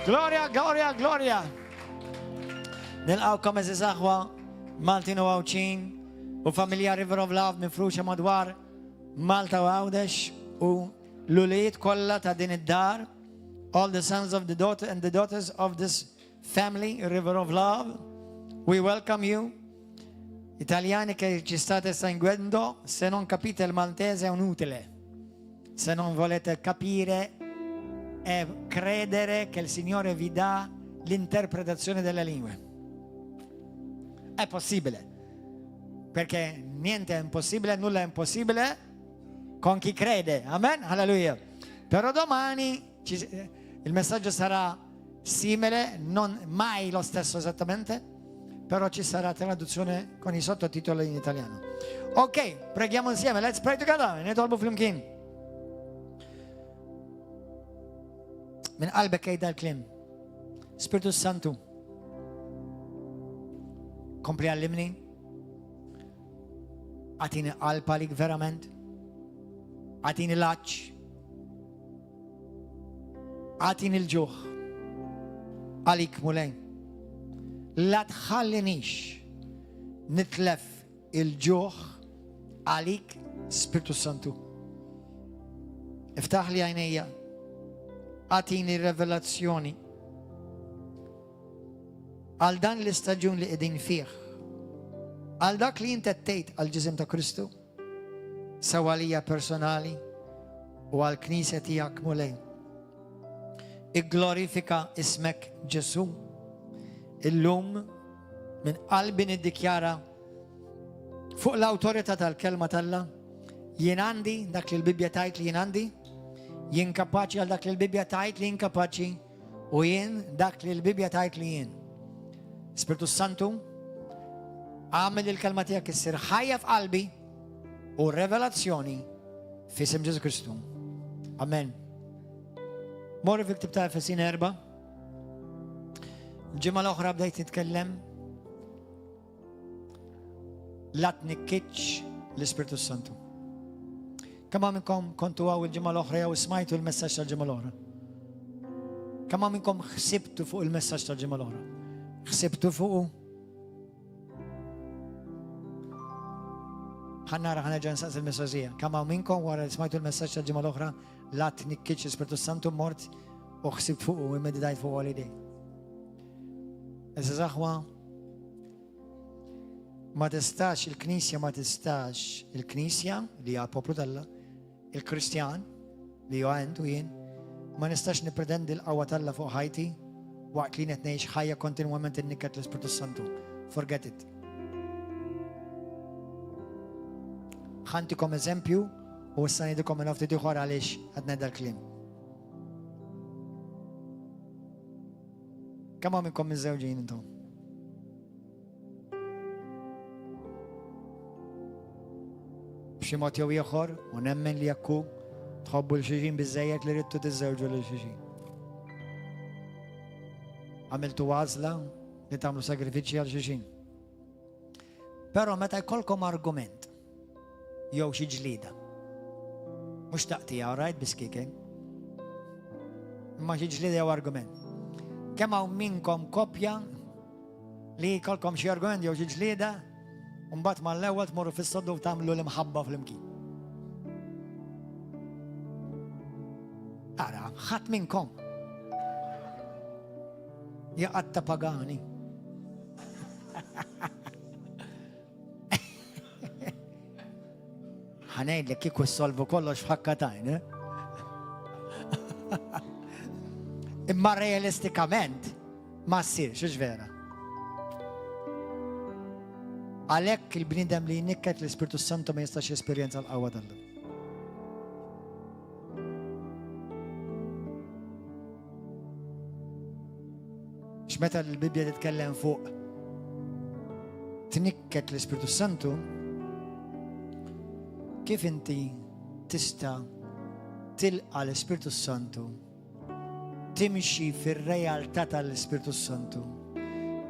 Gloria, gloria, gloria. Nilqawkom eżiż aħwa Maltin u Għawċin u familja River of Love mifruxa madwar Malta u Għawdex u l-ulijiet kollha ta' din id-dar. All the sons of the daughter and the daughters of this family, River of Love, we welcome you. Italiani che ci state seguendo, se non capite il maltese è inutile. Se non volete capire e credere che il Signore vi dà l'interpretazione delle lingue. È possibile, perché niente è impossibile, nulla è impossibile con chi crede. Amen? Alleluia. Però domani il messaggio sarà simile, non mai lo stesso esattamente, però ci sarà traduzione con i sottotitoli in italiano. Ok, preghiamo insieme. Let's pray together. نطلبوا فلمكين من قلبك هيدا الكلام. Spiritu Santo, kompli għallimni, għatini qalb għalik verament, għatini l-għaċ, għatini l-ġuħ għalik mulej. La tħallinix nitlef il-ġuħ għalik, Spiritu Santu. Iftaħ li għajnija, għatini revelazzjoni għal dan l-istaġun li qegħdin fih, għal dak li inti ttejt għal ġisem ta' Kristu, sawalija personali u għal knisja tiegħek mulej. Igglorifika ismek Ġesu. Illum minn qalbi niddikjara fuq l-awtorità tal-kelma talla, jien għandi dak li l-Bibja tajt li jien għandi, jien kapaċi għal dak li l-Bibja tajt li jien kapaċi, u jien dak li l-Bibja tajt li jien. Spiritu Santu, għamil il-kelma tiegħek issir ħajja f'qalbi u revelazzjoni f'isem Ġesu Kristu. Amen. Morri fi ktib ta' Efesin 4. Ġimgħa l-oħra bdejt nitkellem la tnikkiċ l-Ispiritu Santu. Kemm minnkom kontu għaw il-ġimgħa l-oħra jew smajtu l-messaġġ tal-ġimgħa l-oħra? Kemm minnkom ħsibtu fuq il-messaġġ tal-ġimgħa l-oħra? ħsibtu fuqu? ħannara ħanerġa' nsaqs il-messaġġija. Kemm minnkom wara li smajtu l-messaġġ tal-ġimgħa l-oħra la tnikkiċ l-Ispiritu Santu mort u ħsibt fuqu u immedidajt fuq għalidej. Eżaż aħwa, ma tistax il-Knisja, ma tistax il-Knisja li hija poplu Alla, il-Kristjan li hu għand u jien, ma nistax nippretendi l-qawwa Alla fuq ħajti waqt li qed ngħix ħajja kontinwament innikket l-Ispiritu Santu. Forget it. Ħantikom eżempju u issa ngħidilkom minn ftit ieħor għaliex qed ngħidha l-kliem. Kemm minnkom miż-żewġin intom? B'xi mod jew ieħor u nemmen li jekk tħobbu l-xulxin biżżejjed li ridtu tiżżewġu lil xulxin. Għamiltu għażla li tagħmlu sagrifiċċji għal xulxin. Però meta jkollkom argument jew xi ġlieda, mhux taqtija, rajt biskike, imma xi ġlieda jew argument. Kemm hawn minnkom koppja li jkollkom xi argument jew xi ġlieda u mbagħad mal-ewwel tmorru fis-soddu u tagħmlu l-imħabba fl-imkien. Ara, ħadd minnkom jaqgħad ta' pagani. Ħanejdlek kieku solvu kollox f'ħakkatajn, imma realistikament ma ssirx, ix vera. Għalhekk il-bniedem li jnikket l-Ispiritu Santu ma jistax jesperjenza l-qawwa Alla. X'meta l-Bibja titkellem fuq tnikket l-Ispiritu Santu, kif inti tista' tilqa l-Ispiritu Santu, timxi fir-realtà tal-Ispiritu Santu,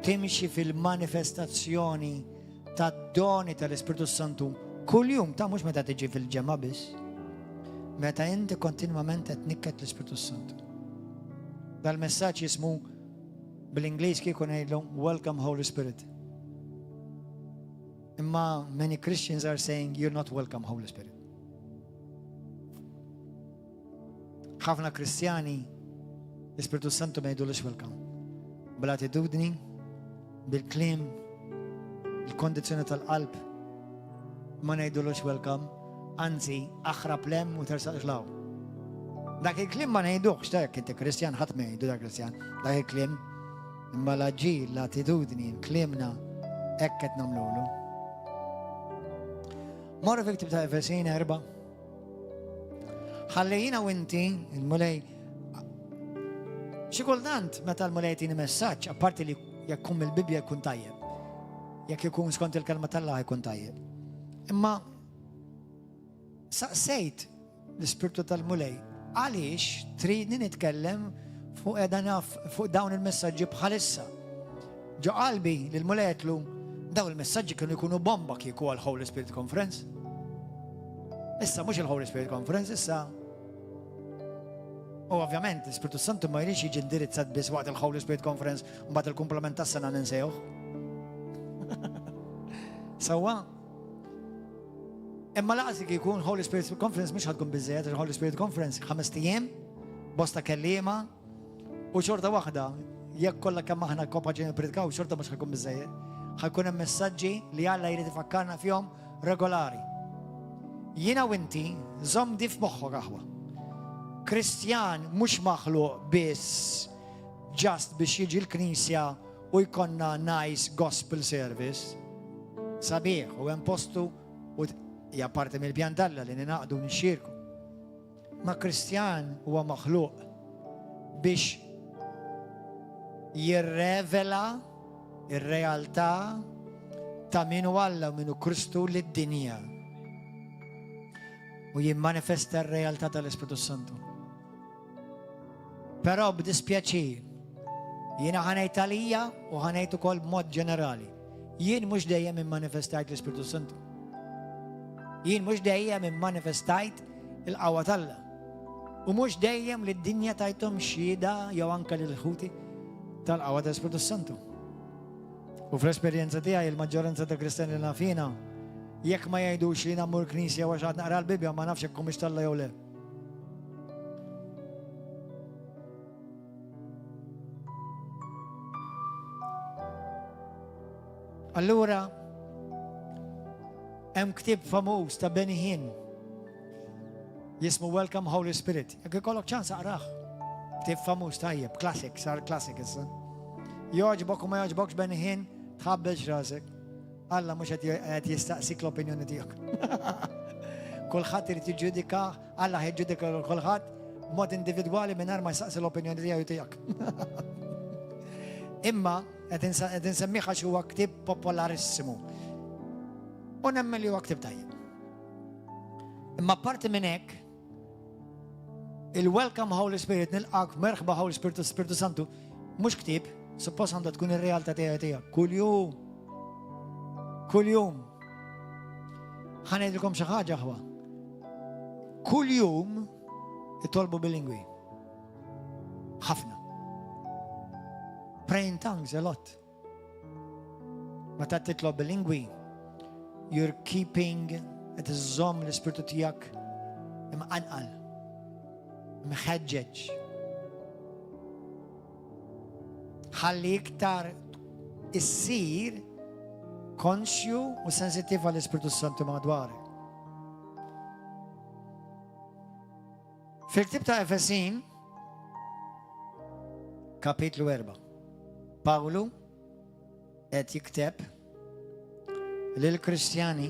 timxi fil-manifestazzjoni tad-doni tal-Ispiritu Santu kuljum, ta' mhux meta tiġi fil-ġemma biss, meta inti kontinwament qed tnikket l-Ispiritu Santu. Dal-messaġġ jismu bil-Ingliż kieku ngħidlhom Welcome Holy Spirit. Imma many Christians are saying you're not welcome Holy Spirit. ħafna Kristjani l-Ispiritu Santu ma jgħidulux welcome. Bil-attitudni, bil-kliem, bil-kondizzjoni tal-qalb ma ngħidulux welcome, anzi aħrab lem u tersaq xlaw. Dak il-kliem ma ngħidux, dak inti Kristjan ħadd ma jgħidu dak Kristjan. Dak il-kliem imma l-aġġil, l-attitudni, l-kliemna hekk qed nagħmlulu. Morru fil-Ktieb ta' Efesini 4. ħallejjina u inti, il-mulej, xi kultant meta l-mulej tieni messaġġ, apparti li jekk kum il-Bibja jkun tajjeb. Jekk ikun skont il-kelma tal-Alla jkun tajjeb. Imma saqsejt l-Ispirtu tal-mulej, għaliex tridni nitkellem fuq fuq dawn il-messaġġi bħalissa. Ġo qalbi li l-mulej qedlu dawn il-messaġġi kienu jkunu bomba kieku għal Holy Spirit Conference. Issa mhux il-Holy Spirit Conference, issa u ovvjament l-Ispiritu Santu ma jridx jiġi indirizzat biss waqt il-Holy Spirit Conference u mbagħad il-kumplament tas-sena ninsejħu. Sewwa. Imma laqas jkun Holy Spirit Conference mhux ħadkun biżżejjed, il-Holy Spirit Conference 5 ijiem, bosta kelliema u xorta waħda jekk kollha kemm aħna kopaċi nippredikaw xorta mhux ħajkun biżżejjed. Ħajkun hemm messaġġi li Alla jrid ifakkarna fihom regolari. Jiena u inti żomm di f'moħħok aħwa. Kristjan mhux maħluq biss just biex jiġi l-Knisja u jkollna nice gospel service. Sabiħ u hemm postu u hija parti mill-pjan Alla li ninaqdu nixxierku. Ma Kristjan huwa maħluq biex jirrevela ir-realtà ta' minu Alla u minu Kristu lid-dinja. U jimmanifesta r-realtà tal-Ispiritu Santu. Però b'dispjaċir, jiena ħanejt għalija u ħanejt ukoll b'mod ġenerali. Jien mhux dejjem immanifestajt l-Ispiritu Santu. Jien mhux dejjem immanifestajt il-qawwa tal-Alla. U mhux dejjem li d-dinja tajthom xhieda jew anke lil ħuti tal-qawwa tal-Ispiritu Santu. U fl-esperjenza tiegħi il-maġġoranza ta' Kristjani li nafina jekk ma jgħidux li nammur knisja għax għad naqra l-Bibja ma nafx jekk humiex tal-Alla jew le. Allura hemm ktieb famuż ta' Benny Hinn jismu Welcome Holy Spirit. Jekk ikollok ċans aqrah. Ktieb famuż tajjeb, classic, sar classic issa. Jogħġbok u ma jogħġbokx Benny Hinn, tħabbelx rasek. Alla mhux qed jistaqsik l-opinjoni tiegħek. Kulħadd irid jiġġudika, Alla ħiġġudika lil kulħadd b'mod individwali mingħajr ma jsaqsi l-opinjoni tiegħek. Imma qed insemmiħ għax huwa ktieb popolarissimu. U nemmen li huwa ktieb tajjeb. Imma parti minn hekk, il-Welcome Holy Spirit nilqak merħba Holy Spirit u Spiritu Santu mhux ktieb, suppost għandha tkun ir-realtà tiegħek. Kuljum. Ħanejdilkom xi ħaġa ħwa. Kuljum itolbu bil-lingwi. Ħafna. Pray in tongues a lot. Meta titlob bil-lingwi, you're keeping qed iżomm l-ispirtu tiegħek imqanqal, mħeġġeġ. Ħalli iktar issir konxju u sensittiv għall-Ispiritu Santu madwarek. Fil-Ktieb ta' Efesin, kapitlu 4, Pawlu qed jikteb lill-Kristjani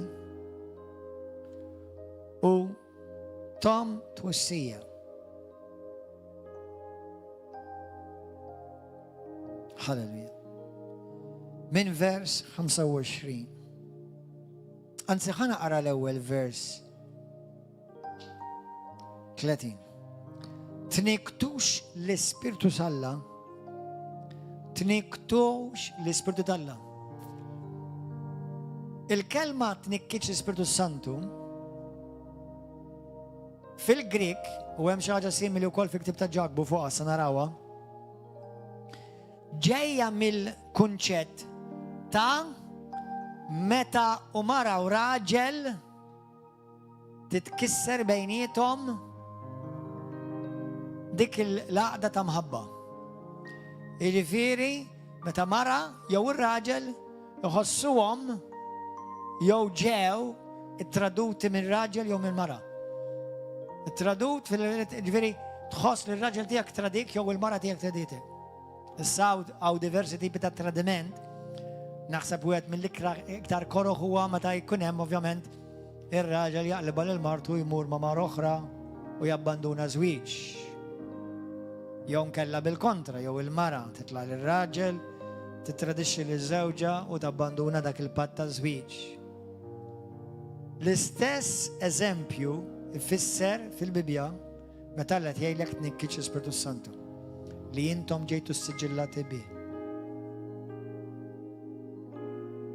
u tom twissija. Halleluja. Min vers 25. Anzi ħana qara l-ewwel vers 30. Tniktux l-Ispirtu Alla. Tniktux l-Ispirtu Alla. Il-kelma tnikkitx l-Ispirtu Santu fil-Grik u hemm xi ħaġa simili wkoll fil-Ktieb ta' Ġakbu fuqha se narawha. ġejja mill-kunċett ta' meta u mara u raġel titkisser bejnietom dik il-laqda ta' mħabba. Jiġifieri meta mara jew ir-raġel iħossuhom jew ġew it-traduti mill-raġel jew mill-mara. It-tradut jiġifieri tħoss li r-raġel tiegħek tradik jew il-mara tiegħek traditek. Issa hawn diversi tipi ta' tradiment. Naħseb wieħed mill-iktar koroħ huwa meta jkun hemm ovvjament ir-raġel jaqlibha lil martu jmur ma' mar oħra u jabbanduna żwieġ. Jew nkella bil-kontra, jew il-mara titla' lir-raġel, titradixxi liż-żewġa u tabbanduna dak il-patt ta' żwieġ. L-istess eżempju ifisser fil-Bibja meta qed jgħidlek tnikkiċ l-Ispiritu Santu li intom ġejtu s-siġillati bih.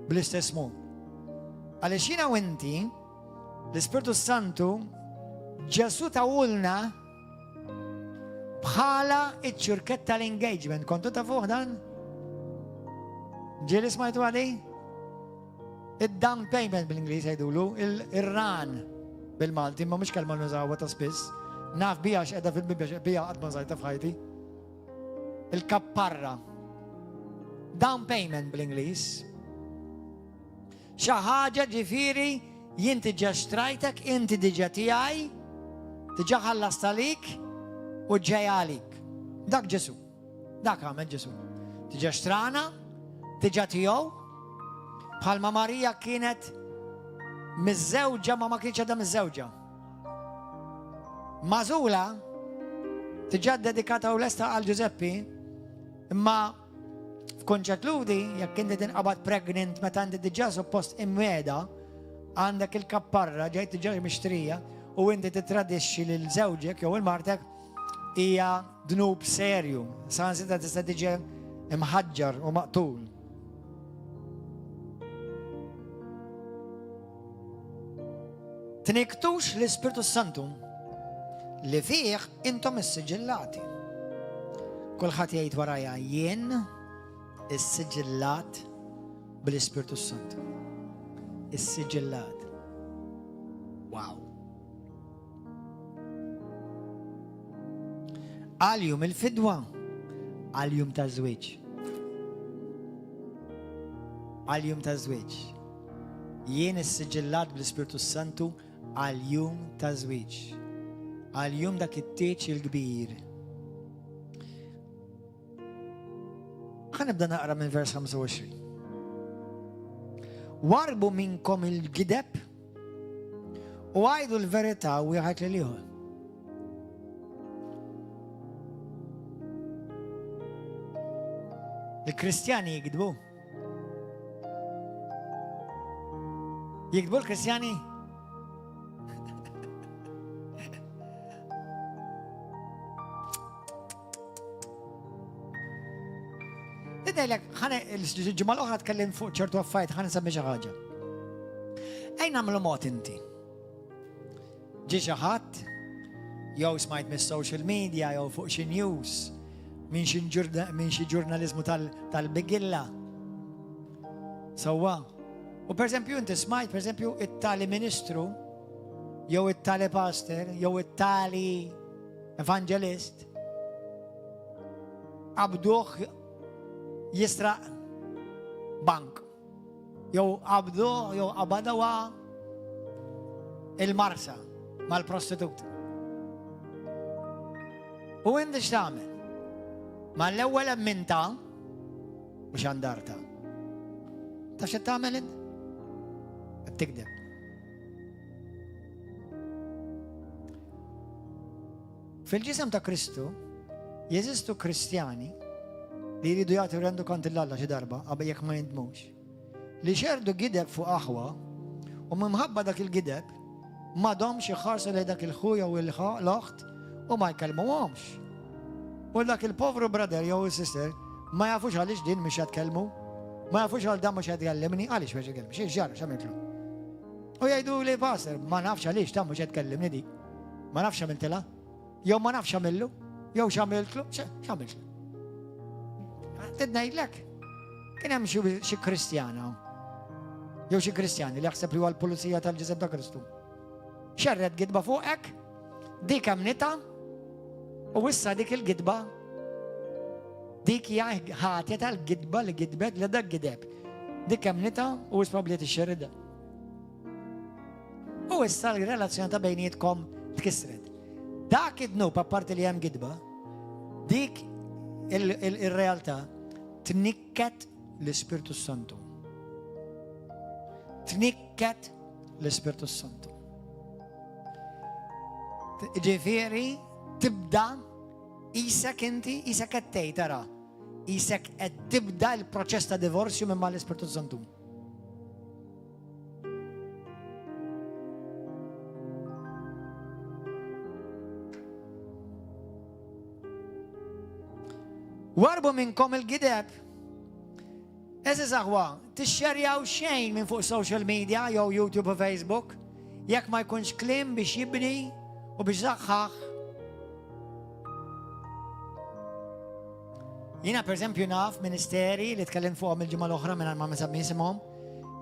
Bl-istess mod. Għaliex jiena u inti l-Ispiritu Santu Ġesu tawulna bħala iċ-ċurkett tal-engagement. Kontu ta' fuq dan? Ġieli smajtu għali? Id-down payment bil-Ingliż jgħidulu, il-ran bil-Malti, ma mhux kelma nużawha ta' spiss. Naf bija x'qiegħda fil-Bibja bija qatt ma żgħidha f'ħajti. Il-kapparra. Down payment bil-Ingliż. Xi ħaġa ġifieri jinti ġa xtrajtek, inti diġà tiegħi, diġà ħallast għalik u ġej għalik. Dak Ġesu. Dak għamel Ġesu. Diġà xtrana, diġà tiegħu. Bħalma Marija kienet miż-żewġa ma kienx għadha miż-żewġa. Mażula diġà dedikata u lesta għal Giuseppi, imma f'kunċett ludi jekk inti tinqabad pregnant meta inti diġà suppost imwiegħda għandek il-kapparra ġejt diġà mixtrija u inti titradixxi lil żewġek jew il-martek hija dnub serju. Sansita tista' tiġi imħaġġar u maqtul. Tniktux l-Ispiritu Santu li fih intom is-siġillati. Kulħadd jgħid warajja jien is-siġillat bil-Ispiritu Santu. Is-siġillat. Wow. Għal-jum il-fidwa, għal-jum ta' żwieġ. Għal-jum ta' żwieġ. Jien is-siġillat bil-Ispiritu Santu għal-jum ta' żwieġ. Għal-jum dak it-tieċ il-kbir. Ħanibda naqra minn vers 25. Warbu minnkom il-gideb u għajdu l-verità u jħajt li liħu. Il-Kristjani jikdbu. Jikdbu l-Kristjani? Il-ġimma l-oħra tkellim fuq ċertu affarijiet ħan nsemmi xi ħaġa. Ejn nagħmlu mod inti. Ġie xi ħadd jew smajt mis-social media jew fuq xi news minn xi ġurnaliżmu tal-bigilla. Sewwa. U pereżempju inti smajt pereżempju it-tali ministru jew it-tali pastor jew it-tali evangelist abduh jisraq bank. Jew abdu, jew abadawa il-marsa mal-prostituta. U inti x'tagħmel? Ma l-ewwel emminta mhux għandarta. Taf x'qed tagħmel int? Qed tikdeb. Fil-ġisem ta' Kristu jeżistu Kristjani li jridu jagħtu rendu kont il-Alla xi darba qabel jekk ma jindmux. Li xerdu gideb fuq aħwa u minħabba dak il-gideb m'għadhomx iħarsu lejn dak il-ħuja u l-oħt u ma jkellmuhomx. U dak il-povru brother jew il-sister ma jafux għaliex din mhux qed tkellmu, ma jafux għal dan mhux qed jkellimni, għaliex mhux jkellimni, xi ġara x'għamiltlu. U jgħidu li pastor ma nafx għaliex dan mhux qed tkellimni dik. Ma nafx għamiltilha, jew ma nafx għamillu, jew x'għamiltlu, x'għamiltlu. tidnajdlek. Kien hemm xi Kristjana. Jew xi Kristjani li jaħseb li huwa l-Pulizija tal-Ġisem ta' Kristu. Xerred gidba fuqek, dik amnita, u issa dik il-gidba, dik hija ħatja tal-gidba li gidbet li dak gideb. Dik amnita u issa probabbli tixxerrida. U issa l-relazzjoni ta' bejnietkom tkissret. Dak id-dnub apparti li hemm gidba, dik il-realtà tnikket l-Ispirtu Santu. Tnikket l-Ispirtu Santu. Ġifieri tibda isek inti, isek qed tara. Isek qed tibda l-proċess ta' divorzju minn mal-Ispirtu Santu. Warbu minnkom il-gideb, eżiz aħwa, tixxerjaw xejn minn fuq social media, jew YouTube u Facebook, jekk ma jkunx klim biex jibni u biex zaħħaħ. Jina per eżempju naf ministeri li tkellim fuqhom il-ġimgħa l-oħra minn ma misab nisimhom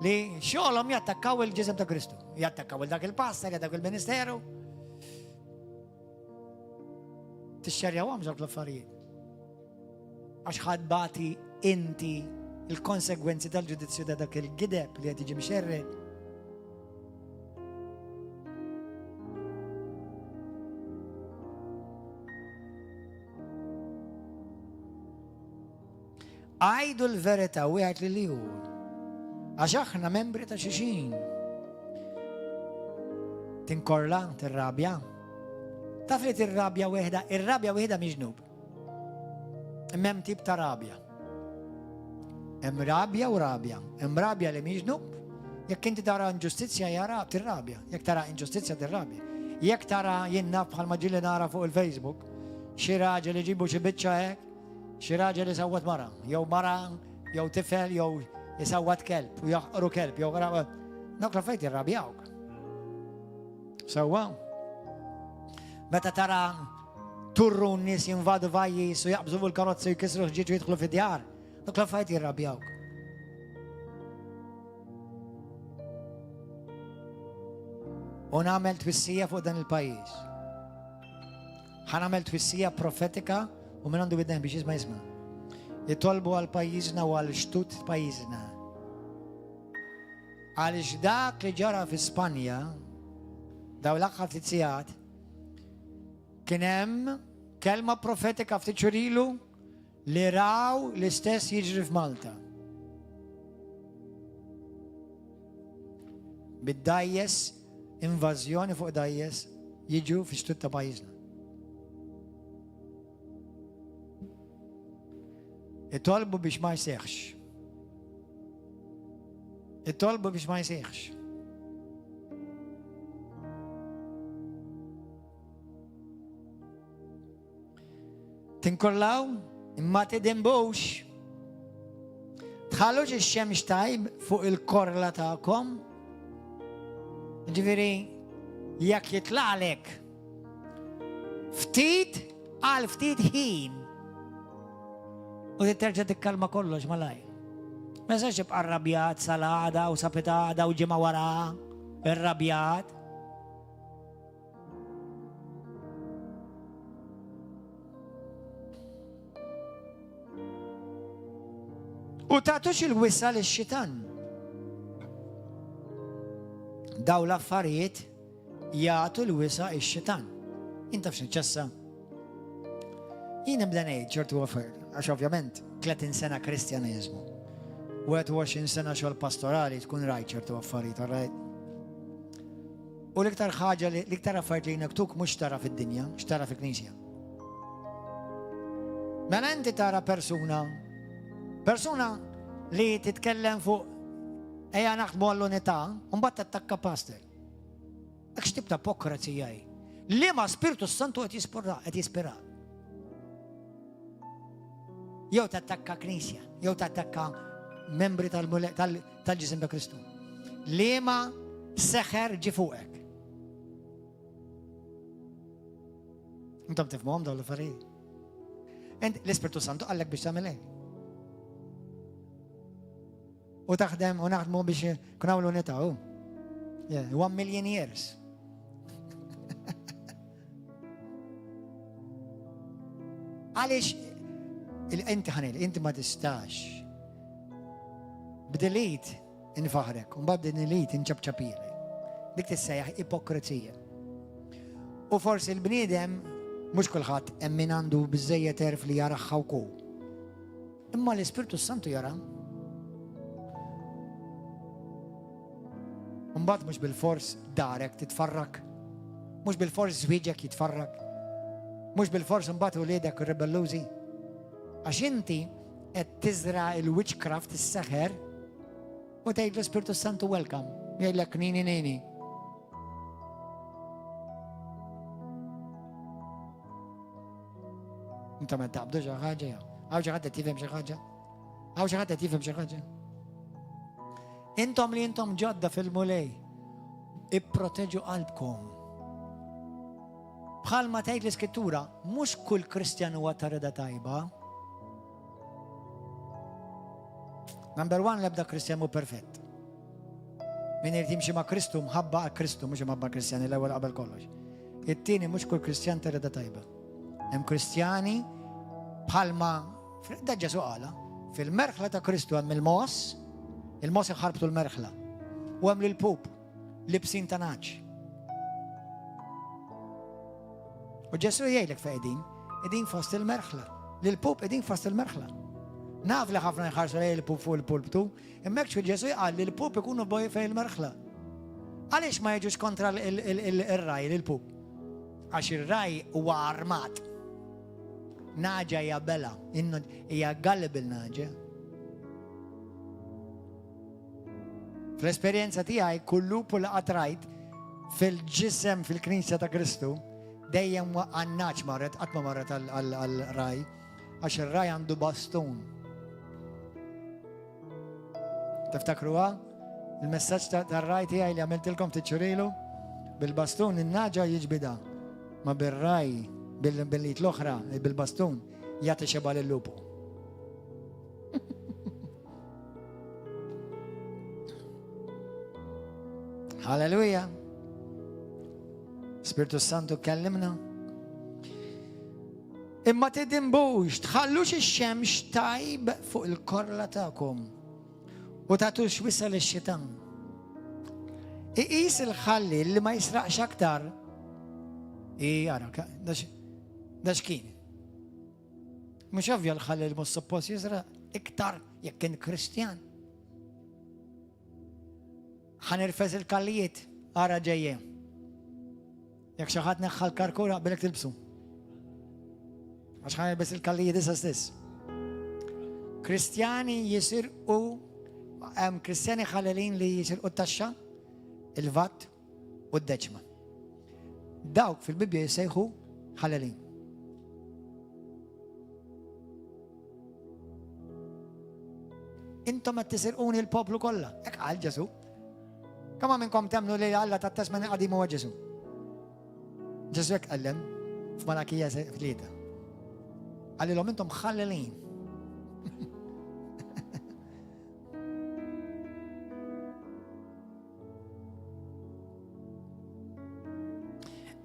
li xogħolhom jattakkaw il-ġisem ta' Kristu, jattakkaw il-dak il-pastor, jattakkaw il-ministeru. Tixxerjawhom ġewk l-affarijiet. Għax ħadbati inti il-konsegwenzi tal-ġudizzju ta' dak il-gideb li qed jiġi mxerred. Għajdu l-verità wieħed li hu. Għax aħna membri ta' xixin. Tinkorla, tirrabja. Taf li tirrabja wieħda, ir-rabja wieħda miġnub. Hemm tip ta' rabja. Hemm rabja u rabja. Hemm rabja li miġnub, jekk inti tara inġustizzja jara tirrabja. Jekk tara inġustizzja tirrabja. Jekk tara jinnna bħalma ġili nara fuq il-Facebook, xi raġel iġibu xi biċċa hekk, xi raġel isawwat mara, jew tifel, jew isawwat kelb, u jaqru kelb, jew dak l-affarijiet jirrabjawk. Sewwa. Meta tara turru n-nies jinvadu vajjis u jaqbżu l-karozzi u jkisru ħġieġ u jidħlu fid-djar. Dak l-affarijiet jirrabjawk. U nagħmel twissija fuq dan il-pajjiż. Ħanagħmel twissija profetika u minn għandu bidden biex jisma'. Jitolbu għal pajjiżna u għal xtut pajjiżna. Għaliex dak li ġara fi Spanja, daw l-aħħar ftit sigħat, kien hemm kelma profetika ftit xhur ilu li raw l-istess jiġri f'Malta. Bid-dajjes, invażjoni fuq dajjes, jiġu fix-xtut ta' pajjiżna. Itolbu biex ma jseħħx. Itolbu biex ma jseħħx. Tinkollaw, imma tidinbux. Tħallux ix-xemx tajb fuq il-korla tagħkom. Ġifieri, jekk jitlaqlek ftit għal ftit ħin u terġa' tikkalma kollox malaj. Ma sax tibqa' arrabjat salada u sapitada u ġimgħa wara irrabjat. U tagħtux il-wissa lix-xitan. Daw l-affarijiet jagħtu l-wisa ix-xitan. Inta f'xinċessa. Jien nibda ngħid ċertu affarijiet, għax ovvjament 30 sena Kristjaneżmu. 21 sena xogħol pastorali tkun rajt ċertu affarijiet, rajt. U l-iktar ħaġa l-iktar affarijiet li jnektuk mhux tara fid-dinja, x'tara fil-Knisja. Mela inti tara persuna li titkellem fuq ejja naħdmu għall-unità, u mbagħad tattakka pastor. Dak x'tib ta' pokrazija hi. Liema Spiritu Santu qed jispira. Jew tattakka Knisja, jew tattakka membri tal-ġisem ta' Kristu. Liema seħer ġi fuqek. Intom tifhmuhom dawn l-affarijiet. L-Ispiritu Santu qallek biex tagħmel hekk. u taħdem u naħdmu biex kunawlu nitaw. 1 million years. Għalix, inti ħanil, inti ma tistax. B'delit infaħrek, un bad b'delit inċabċapili. Dik tissejjaħ ipokrizija. U forsi l-bniedem, mux kulħadd hemm min għandu biżejjed terf li jaraħħa wkoll. Imma l-Ispirtu Santu jara. Mbagħad mhux bil-fors darek titfarrak, mhux bil-fors żwieġek jitfarrak, mhux bil-fors imbagħad uliedek irrebellużi. Għax inti qed tiżra l-witchcraft is-seħer u tgħid l-Ispirtu Santu welcome, jgħidlek nini nini. Inta ma taqbdu xi ħaġa, għaw xi ħadd qed jifhem xi ħaġa, għaw xi ħadd qed jifhem xi ħaġa. Intom li intom ġodda fil-mulej, ipproteġu qalbkom. Bħalma tgħid l-Iskrittura, mhux kull Kristjan huwa ta' reda tajba. Number 1, l-ebda Kristjan hu perfett. Min irid jimxi ma' Kristu mħabba għal Kristu, mhux imħabba Kristjani l-ewwel qabel kollox. It-tieni mhux kull Kristjan ta' reda tajba. Hemm Kristjani bħalma da Ġesu qala, fil-merħla ta' Kristu hemm il-mos iħarbtu l-merħla. U hemm lill-pup libsin ta' naċ. U Ġesu jgħidlek fejn qegħdin fost il-merħla. Lill-pup qegħdin fost il-merħla. Naf li ħafna jħarsu lejn il-pup fuq il-pulptu, hemmhekk xi Ġesu qal li l-pup ikunu boj fejn il-merħla. Għaliex ma jiġux kontra il-raj lill-pup? Għax ir-raj huwa armat. Naġa hija bela, hija gallib il-naġa. Fl-esperjenza tiegħi kull lupu li qatrajt fil-ġisem fil-Knisja ta' Kristu dejjem għannaċ marret, qatt ma marret għal-raj, għax ir-raj għandu bastun. Tiftakruha? Il-messaġġ tar-raj tiegħi li għamiltilkom tiċċurilu bil-bastun in-naġa jiġbida, ma bir-raj bil-lit l-oħra bil-bastun jagħti xeba lill-lupu. Halleluja. Spiritu Santu kellimna. Imma tidimbux, tħallux ix-xemx tajb fuq il-korla tagħkom u tagħtux wisa lix-xitan. Iqis il-ħalli li ma jisraqx aktar. Jara, da x'kien. Mhux ovvja l-ħalli li mhux suppost jisraq iktar jekk kien Kristjan. ħanirfes il-kallijiet, għara ġejje. Jek xaħat neħħal karkura, bilek tilbsu. Għax ħanirbes il-kallijiet issa stess. Kristjani jisirqu, Kristjani ħalelin li jisirqu t-taxxa, il-vat u d-deċma. Dawk fil-Bibja jisejħu ħalelin. Intom qed tisirquni l-poplu kollha, hekk qal Ġesu. Kama minnkom temnu li Alla tattas minn qadim huwa Ġesu. Ġesu jekk qallem f'Malakija 3. Għallilhom intom ħallelin.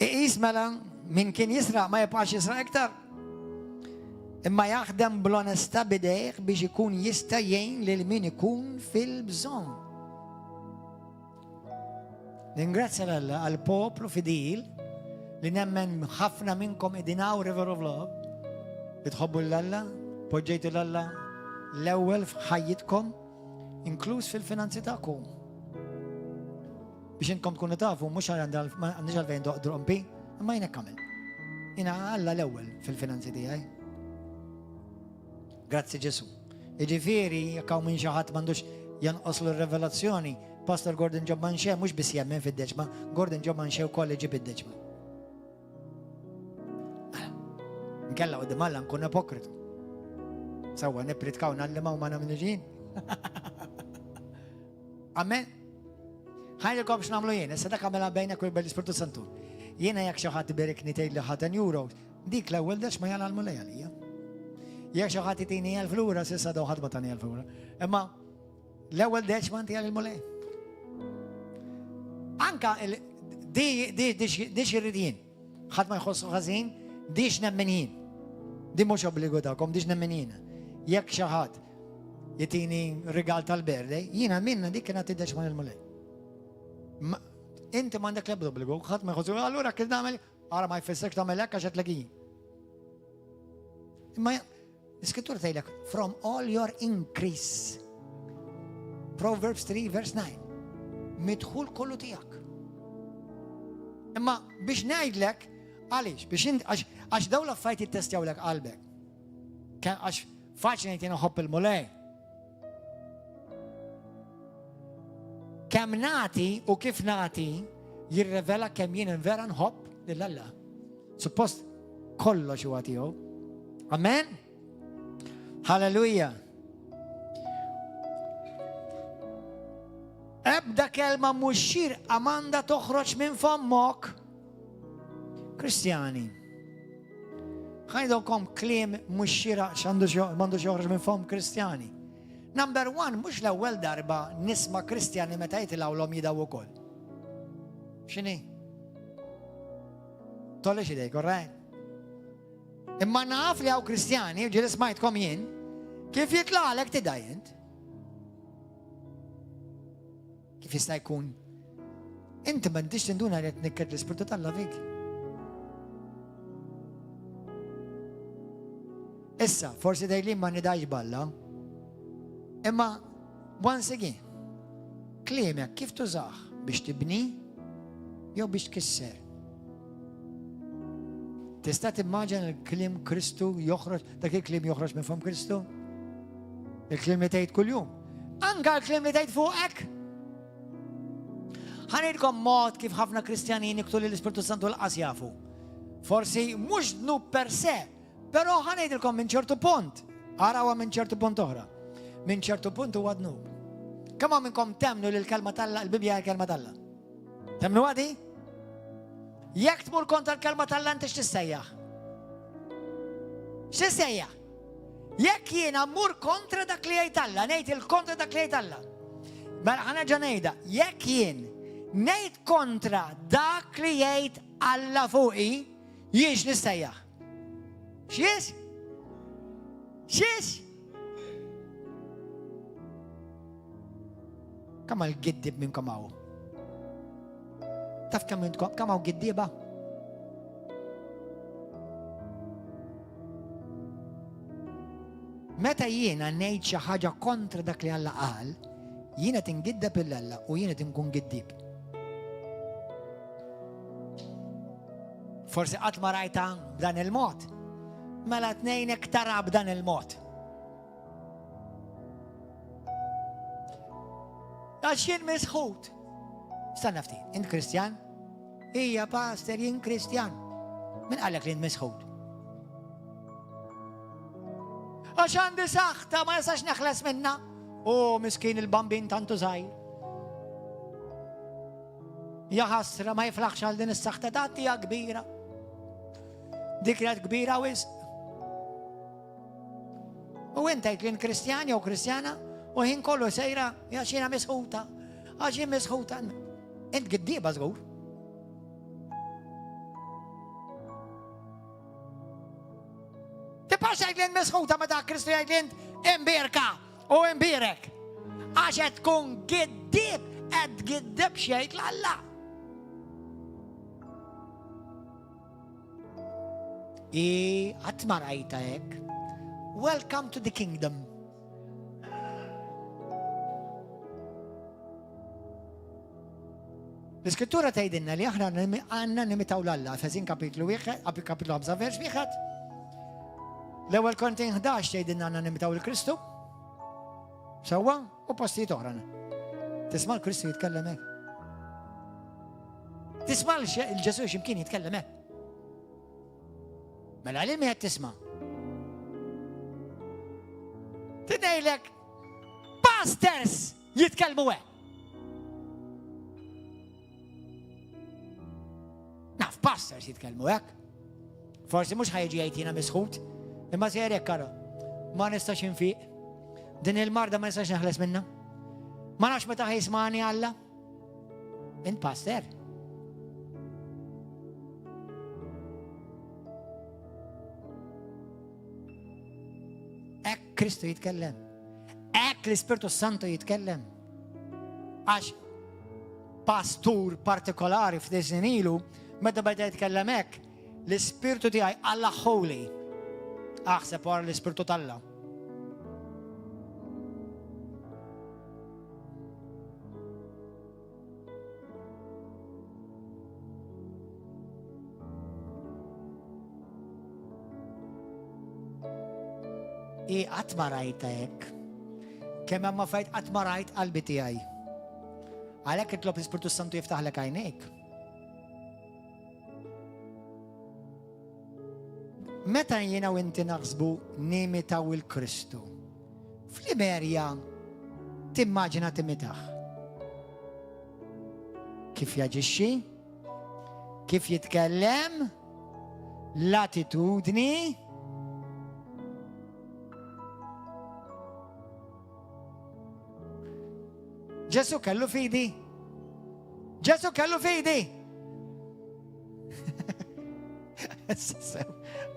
Iqis mela min kien jisraq ma jibqax jisraq iktar. Imma jaħdem bl-onesta bidejh biex ikun jista' jgħin lil min ikun fil-bżonn. Ningrazzja l-Alla għal-poplu fidil li nemmen ħafna minnkom idinaw River of Love li tħobbu l-Alla, poġġejtu l-Alla l-ewwel f'ħajjitkom, inkluż fil-finanzi tagħkom. Biex inkom tkunu tafu, mhux għandix għalfejn doqdrompi, imma jien hekk għamel. Jiena Alla l-ewwel fil-finanzi tiegħi. Grazzi Ġesu. Jiġifieri jekk hawn min xi ħadd m'għandux janqoslu r-revelazzjoni, Pastor Gordon Ġobban Xew mhux biss jemmen fid-deċma, Gordon Ġobban Xew wkoll iġib id-deċma. Nkella qudiem Alla nkun ipokritu. Sewwa nippritkaw nallimaw ma nagħmlu ġin. Amen. Ħajlkom x'nagħmlu jien, issa dak għamilha bejnek u bel-Ispirtu Santu. Jiena jekk xi ħadd iberikni tgħidli ħadd euro, dik l-ewwel deċma jagħmel mulej għalija. Jekk xi ħadd itini 1000 lura, s'issa daw ħadd ma tani 1000 lura. Imma L-ewwel deċman tiegħi l-mulej. Anka di xirrid jien. Ħadd ma jħossu ħażin, dix nemmen jien. Di mhux obbligu tagħkom, dix nemmen jien. Jekk xi ħadd jitini rigal tal-birthday, jiena minna dik kienet id-deċman il-mulej. Inti m'għandek l-ebda obbligu, ħadd ma jħossu, allura kif nagħmel, ara ma jfissirx tagħmel hekk għax qed tlaqiyi. Imma l-Iskrittura tgħidlek from all your increase. Proverbs 3 verse 9. Midħul kollu tiegħek. Imma biex ngħidlek għaliex biex għax dawn l-affarijiet jittestjawlek qalbek. Għax faċli ngħid inħobb il-mulej. Kemm nagħti u kif nagħti jirrevela kemm jien vera nħobb lil Alla. Suppost kollox huwa tiegħu. Amen? Halleluja. Ebda kelma mhux xierqa m'għandha toħroġ minn fommok. Kristjani. Ħajdolkom kliem mhux xieraq m'għandux joħroġ minn fomm Kristjani. Number one, mhux l-ewwel darba nisma' Kristjani meta jitilgħulhom jidaw ukoll. X'inhi? Tolli xi dejk, alright? Imma naf li hawn Kristjani, ġieli smajtkom jien, kif jitlaqlek tidajjent. Kif jista' jkun? Inti m'għandix tinduna li qed nikket l-Ispirtu tal-Alla fik. Issa, forsi dejlin ma nidajx balla, imma once again, kliemek kif tużaħ biex tibni jew biex tkisser. Tista' timmaġina l-kliem Kristu joħroġ, dak il-kliem joħroġ minn fom Kristu? Il-kliem li tgħid kuljum. Anka l-kliem li tgħid fuqek. Ħanidkom mod kif ħafna Kristjani niktu li l-Ispirtu Santu l-qas jafu. Forsi mhux dnub per se, però ħanejdilkom minn ċertu punt. Arawa minn ċertu punt oħra. Minn ċertu punt huwa dnub. Kemm minnkom temnu li l-kelma tal-Alla, l-Bibja hija l-kelma tal-Alla? Temnu għadi? Jekk tmur kontra l-kelma tal-Alla inti x'tissejjaħ? X'tissejjaħ? Jekk jiena mmur kontra dak li jgħid Alla, ngħid il-kontra dak li jgħid Alla. Mela ħanerġa' ngħidha, jekk jien ngħid kontra dak li jgħid Alla fuqi, jien x'nissejjaħ? X'jiex? X'jiex? Kemm għal-giddib minnkom hawn? Taf kemm hawn giddieba? Meta jiena ngħid xi ħaġa kontra dak li Alla qal, jiena tingiddeb il-Alla u jiena tinkun giddib. Forsi qatt ma rajta b'dan il-mod. Mela tnejnek tara b'dan il-mod. Għax jien misħut. Stanna ftit, int Kristjan? Ija pastor, jien Kristjan. Min qalek li int misħut? Għax għandi saħta ma jistax neħles minna. Miskin il-bambin tantu żgħir. Ja ħasra ma jiflaħx għal din is-saħta dati hija kbira. Dik kienet kbira wisq. U int tgħid li Kristjan jew Kristjana u ħin kollu sejra għax jiena misħuta. Għax jien misħuta. Int giddieba żgur. Tipax jgħid li int misħuta meta Kristu jgħid li int imbirka u imbirek. Għax qed tkun giddib qed giddib xejn l-Alla. Qatt ma rajta hekk. Welcome to the kingdom. L-Iskrittura tgħidilna li aħna għandna nimitaw l-Alla, Efesjin kapitlu 5 vers 1. L-ewwel Korintin 11 tgħidilna għandna nimitaw il-Kristu. Sewwa u postijiet oħra. Tisma' l-Kristu jitkellem hekk. Tisma' l-Ġesu x'imkien jitkellem hekk. Mela għalien qed tisma'. Tidejlek pastors jitkellmu hekk. Naf pastors jitkellmu hekk. Forsi mhux ħajġi jgħid jiena misħut, imma sejjer hekk ara. Ma nistax infiq. Din il-marda ma nistax neħles minnha. Ma nafx meta ħismani Alla. Int pastor. Ek Kristu jitkellem. Ek l-Ispirtu Santu jitkellem. Għax pastur partikolari f'dizin ilu, meta bada jitkellem hekk, l-Ispirtu tiegħi Alla Holy. Aħseb wara l-Ispirtu talla. Qatt ma rajta hekk. Kemm hemm affarijiet qatt ma rajt qalbi tiegħi. Għalhekk itlob l-Ispirtu Santu jiftaħlek għajnejk. Meta jiena u inti naħsbu nimitaw il-Kristu, fl-Iberja timmaġina timitaħ. Kif jaġixxi? Kif jitkellem? L-attitudni? Ġesu kellu fidi. Ġesu kellu fidi.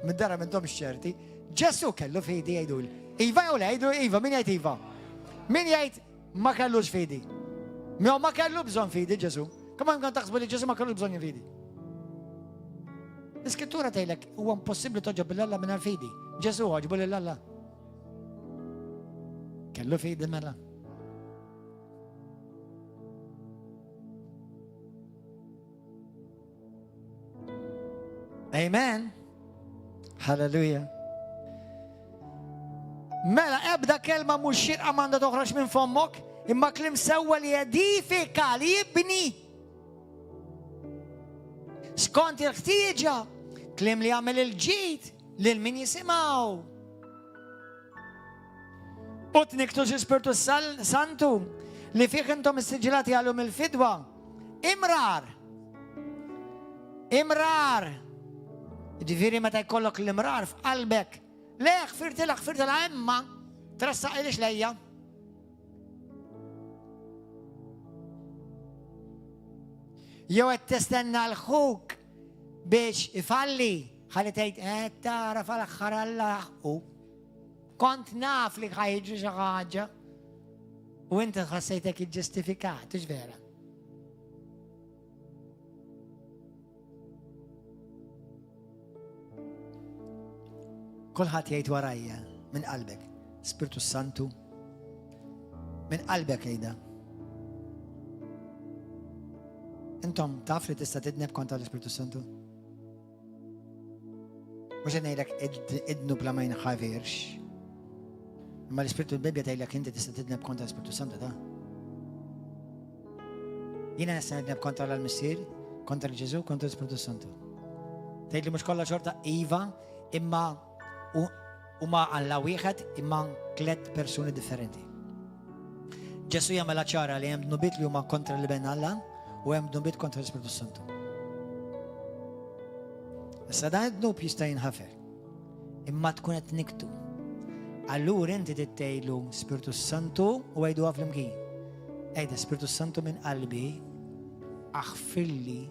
Mid-dara minnhom xċerti. Ġesu kellu fidi jgħidu. Iva jew le jgħidu Iva, min jgħid Iva? Min jgħid ma kellux fidi? Ma kellu bżonn fidi Ġesu. Kemm hemm taħsbu li Ġesu ma kellux bżonn fidi? L-Iskrittura tgħidlek huwa impossibbli toġob lill-Alla mingħajr fidi. Ġesu ħoġbu lill-Alla. Kellu fidi mela. Amen. Hallelujah. Mela ebda kelma mhux xirqa m'għandha toħroġ minn fommok, imma kliem sewwa li jedifika li jibni. Skont il-ħtieġa, kliem li jagħmel il-ġid lil min jisimgħu. U tniktu l-Ispirtu Santu li fih intom issiġilati għalhom il-fidwa. Imrar. Imrar. Ġifieri meta jkollok l-imrar f'qalbek, le ħfirtilha imma trassaqilix lejja. Jew qed tistenna l-ħuk biex ifalli, ħalli tgħid tara fl-aħħar Alla ħaqqu. Kont naf li ħajġri xi ħaġa u inti ħassejtek iġġustifikat, ix vera. Kulħadd jgħid warajja minn qalbek, Spiritu Santu, minn qalbek jgħidha. Intom taf li tista' tidneb kontra l-Ispiritu Santu? Mhux qed ngħidlek idnu bla ma jinħavirx. Imma l-Ispiritu l-Bibja tgħidlek inti tista' tidneb kontra l-Ispiritu Santu ta'. Jiena nista' nidneb kontra l-Missier, kontra l-Ġesu, kontra l-Ispiritu Santu. Tgħidli mhux kollha xorta iva, imma huma Alla wieħed imma tliet persuni differenti. Ġesu jagħmel ċara li hemm dnubiet li huma kontra l-ben Alla u hemm dnubiet kontra l-Ispiritu Santu. Issa dan id-dnub jista' jinħafer. Imma tkun qed niktu. Allura inti tittejlu Spiritu Santu u għajduha flimkien. Ejda Spiritu Santu minn qalbi aħfirli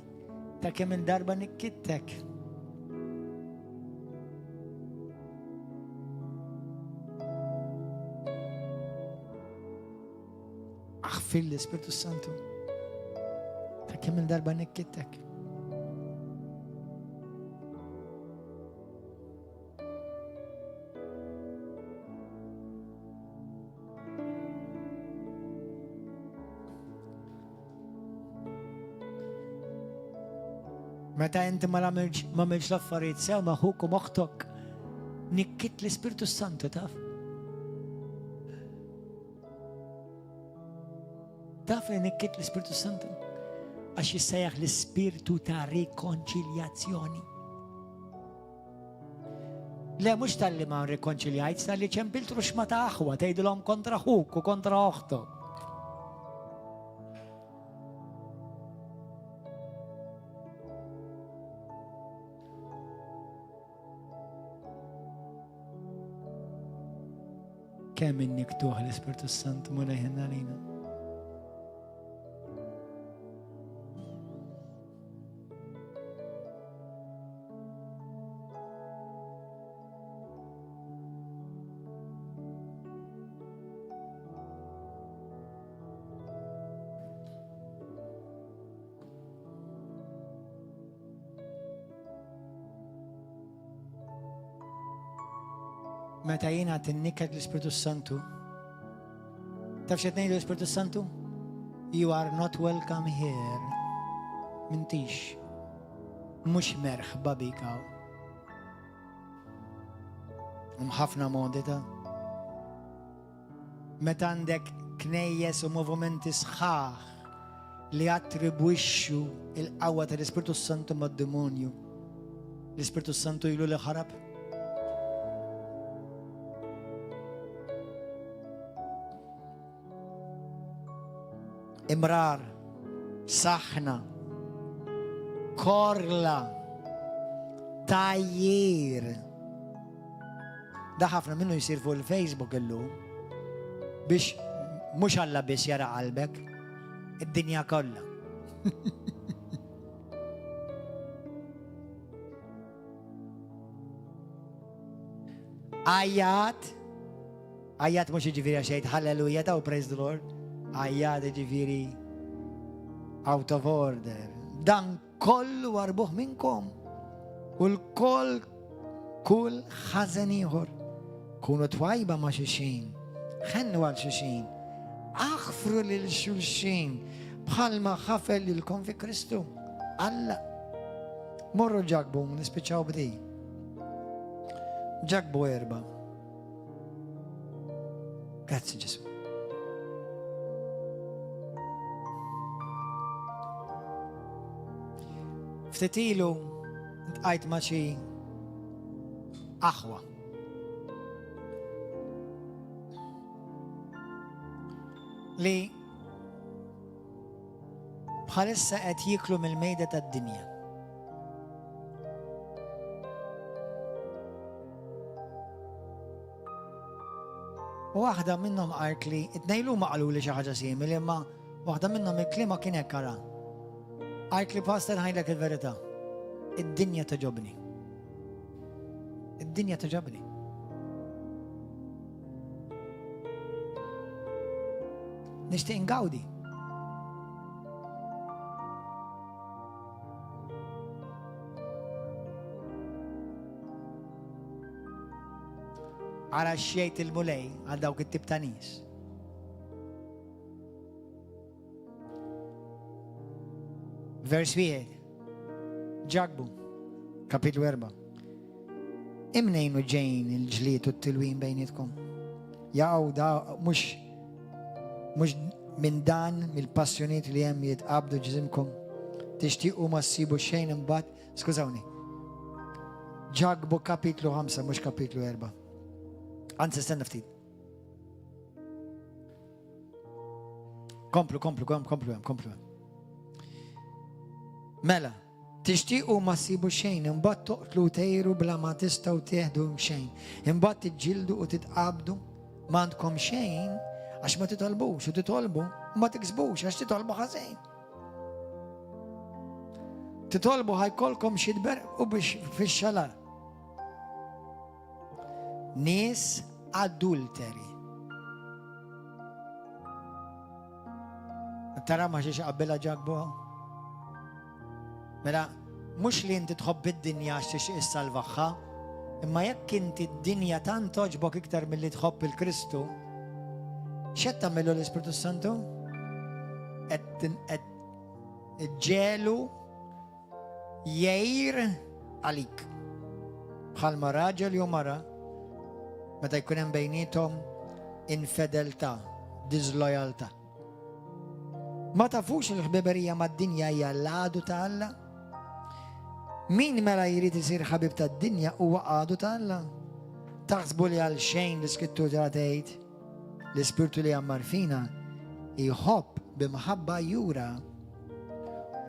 ta' kemm il-darba nikkittek. Aħfirli Spiritu Santu ta' kemm il-darba nikkittek. Meta inti ma m'għamilx l-affarijiet sew ma' ħuk u moħħtok, nikkit l-Ispiritu Santu taf. Taf li nikkit l-Ispiritu Santu għax jissejjaħ l-Ispiritu ta' rikonċiljazzjoni. Le mhux tal-li ma' rikonċiljajt, tal-li ċempilt ruxma ta' aħwa tgħidilhom kontra ħuk u kontra oħtok. Kemm inniktuħ l-Ispiritu Santu muna jħinna lina. meta jiena tinniket l-Ispiritu Santu, taf xed ngħidu l-Ispiritu Santu? You are not welcome here. Mintix. Mhux merħba bik hawn. Ħafna modi ta' meta għandek knejjes u movimenti sħaħ li attribwixxu il-qawwa tal-Ispiritu Santu mad-demonju. L-Ispiritu Santu ilu li ħarab. Imrar, saħna, korla, tajjir. Da ħafna minnu jisir fuq il-Facebook illum biex mhux Alla biss jara qalbek, id-dinja kollha. Ajjat mhux jiġifieri xejn halleluja ta' u praise the Lord. Ajjat jiġifieri out of order. Dan kollu warbuh minnkom. U l-koll kull ħażen ieħor. Kunu twajba ma' xulxin. Ħennu għal xulxin. Aħfru lil xulxin bħalma ħafel lilkom fi Kristu. Alla. Morru ġagbu, nispiċċaw b'di. Ġagbu 4. Grazzi Ġesu. Ftit ilu ntqajt ma' xi aħwa. Li bħalissa qed jiklu mill-mejda tad-dinja. U waħda minnhom qalt li tnejlu ma qalu li xi ħaġa simili, imma waħda minnhom il-kliema kien hekk ara. Qalt li pastor ħajlek il-verità. Id-dinja toġobni. Id-dinja toġobni. Nixtieq ingawdi. Ara xejt il-mulej għal dawk it-tip ta' nies. Vers 1. Ġagbu, kapitlu 4. Imnejn u ġejn il-ġliet u t-tilwin bejnietkom. Jaqgħu da mhux minn dan mill-passjoniet li hemm jitqabdu ġisimkom. Tixtiequ ma ssibu xejn imbagħad. Skużawni. Ġagbu kapitlu 5 mhux kapitlu 4. Anzi stenna ftit. Komplu. Mela, tixtiequ ma ssibu xejn, imbagħad toqtlu tejru bla ma tistgħu tieħdu xejn. Imbagħad tiġġieldu u titqabdu m'għandkom xejn għax ma titolbux u titolbu ma tiksbux għax titolbu ħażejn. Titolbu ħajkolkom xidber u biex fix-xalar. Nies adulteri. Tara ma xiex qabbela ġagbu. Mela, mhux li inti tħobb id-dinja għax tixtieq issalvaħħa, imma jekk inti d-dinja tant toġbok iktar milli tħobb il-Kristu, x'qed tagħmlu l-Ispiritu Santu? Qed ġelu jgħir għalik. Bħalma raġel jew mara meta jkun hemm bejniethom infedeltà, dislojaltà. Ma tafux il-ħbiberija mad-dinja hija l-għadu ta' Alla? Min mela jrid isir ħabib tad-dinja huwa għadu ta' Alla? Taħsbu li għal xejn l-Iskrittura tgħid l-Ispirtu li jammar fina jħobb b'imħabba jura